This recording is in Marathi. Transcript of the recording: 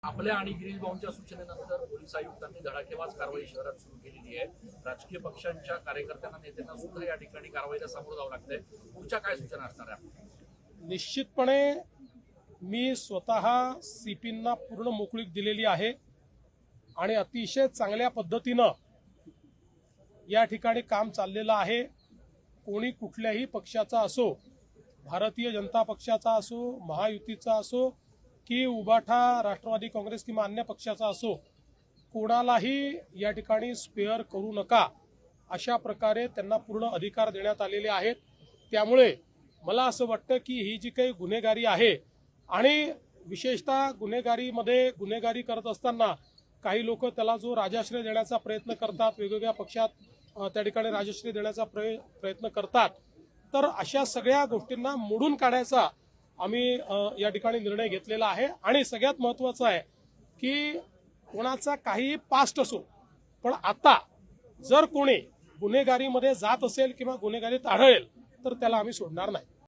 आपल्या आणि गिरीश भाऊंच्या सूचनेनंतर पोलीस आयुक्तांनी धडाकेबाज कारवाई शहरात सुरू केलेली आहे। राजकीय पक्षांच्या कार्यकर्त्यांना नेत्यांना सुद्धा या ठिकाणी कारवाईला सामोरं जावं लागतंय। पुढच्या काय सूचना असणार आहे? निश्चितपणे मी स्वतः सीपींना पूर्ण मोकळीक दिलेली आहे आणि अतिशय चांगल्या पद्धतीनं या ठिकाणी काम चाललेलं आहे। कोणी कुठल्याही पक्षाचा असो, भारतीय जनता पक्षाचा असो, महायुतीचा असो की उबाठा राष्ट्रवादी काँग्रेस किंवा अन्य पक्षाचा असो, कोणालाही या ठिकाणी स्पेअर करू नका अशा प्रकारे त्यांना पूर्ण अधिकार देण्यात आलेले आहेत। त्यामुळे मला असं वाटतं की ही जी काही गुन्हेगारी आहे आणि विशेषतः गुन्हेगारी करत असताना काही लोक त्याला जो राजाश्रय देण्याचा प्रयत्न करतात, वेगवेगळ्या पक्षात त्या ठिकाणी राजाश्रय देण्याचा प्रयत्न करतात, तर अशा सगळ्या गोष्टींना मोडून काढायचा आम्ही या ठिकाणी निर्णय घेतलेला आहे। आणि सगळ्यात महत्त्वाचं आहे की कोणाचा काही पास्ट असो, पण आता जर कोणी गुन्हेगारीमध्ये जात असेल किंवा गुन्हेगारीत आढळेल तर त्याला आम्ही सोडणार नाही।